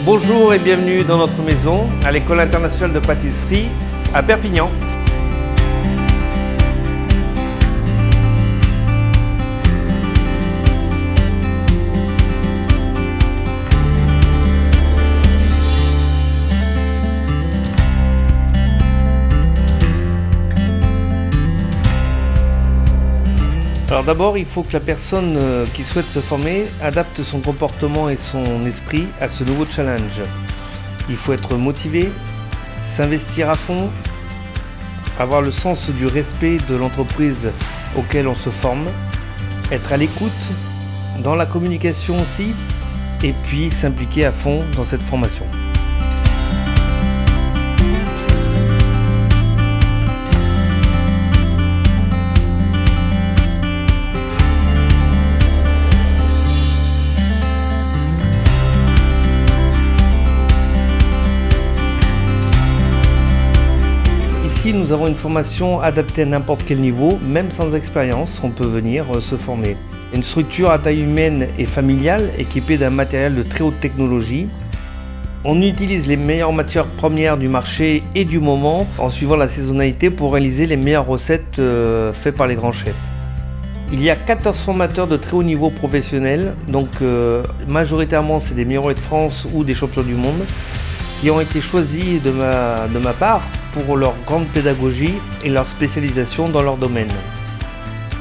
Bonjour et bienvenue dans notre maison à l'École internationale de pâtisserie à Perpignan. Alors d'abord, il faut que la personne qui souhaite se former adapte son comportement et son esprit à ce nouveau challenge. Il faut être motivé, s'investir à fond, avoir le sens du respect de l'entreprise auquel on se forme, être à l'écoute, dans la communication aussi, et puis s'impliquer à fond dans cette formation. Ici, nous avons une formation adaptée à n'importe quel niveau, même sans expérience, on peut venir se former. Une structure à taille humaine et familiale, équipée d'un matériel de très haute technologie. On utilise les meilleures matières premières du marché et du moment, en suivant la saisonnalité pour réaliser les meilleures recettes faites par les grands chefs. Il y a 14 formateurs de très haut niveau professionnel, donc majoritairement c'est des meilleurs de France ou des champions du monde, qui ont été choisis de ma part pour leur grande pédagogie et leur spécialisation dans leur domaine.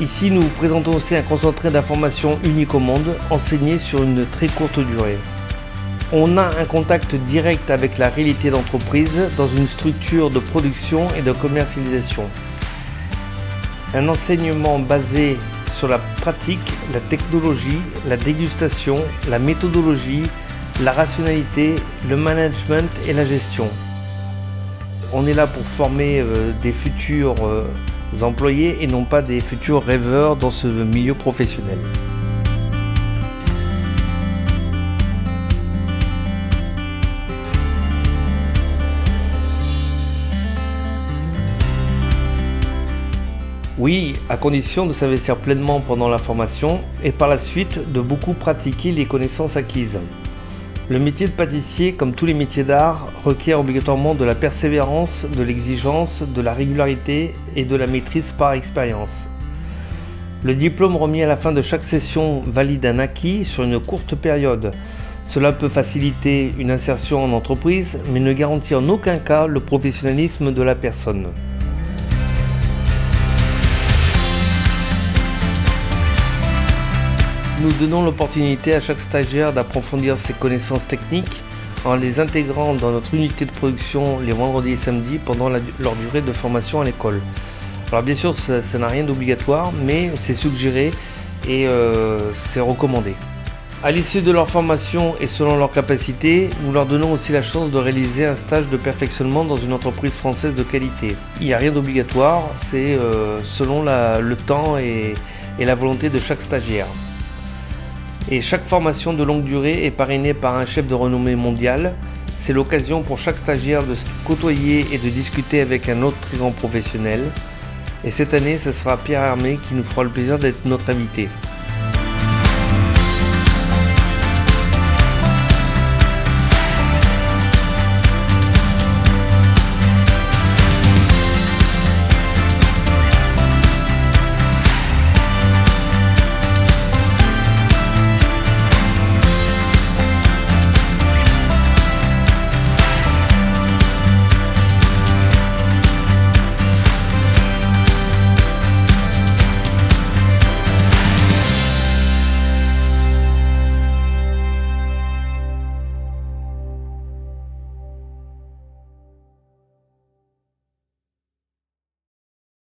Ici, nous vous présentons aussi un concentré d'informations unique au monde, enseigné sur une très courte durée. On a un contact direct avec la réalité d'entreprise dans une structure de production et de commercialisation. Un enseignement basé sur la pratique, la technologie, la dégustation, la méthodologie, la rationalité, le management et la gestion. On est là pour former des futurs employés et non pas des futurs rêveurs dans ce milieu professionnel. Oui, à condition de s'investir pleinement pendant la formation et par la suite de beaucoup pratiquer les connaissances acquises. Le métier de pâtissier, comme tous les métiers d'art, requiert obligatoirement de la persévérance, de l'exigence, de la régularité et de la maîtrise par expérience. Le diplôme remis à la fin de chaque session valide un acquis sur une courte période. Cela peut faciliter une insertion en entreprise, mais ne garantit en aucun cas le professionnalisme de la personne. Nous donnons l'opportunité à chaque stagiaire d'approfondir ses connaissances techniques en les intégrant dans notre unité de production les vendredis et samedis pendant leur durée de formation à l'école. Alors bien sûr, ça n'a rien d'obligatoire, mais c'est suggéré et c'est recommandé. À l'issue de leur formation et selon leurs capacités, nous leur donnons aussi la chance de réaliser un stage de perfectionnement dans une entreprise française de qualité. Il n'y a rien d'obligatoire, c'est selon le temps et la volonté de chaque stagiaire. Et chaque formation de longue durée est parrainée par un chef de renommée mondiale. C'est l'occasion pour chaque stagiaire de se côtoyer et de discuter avec un autre très grand professionnel. Et cette année, ce sera Pierre Hermé qui nous fera le plaisir d'être notre invité.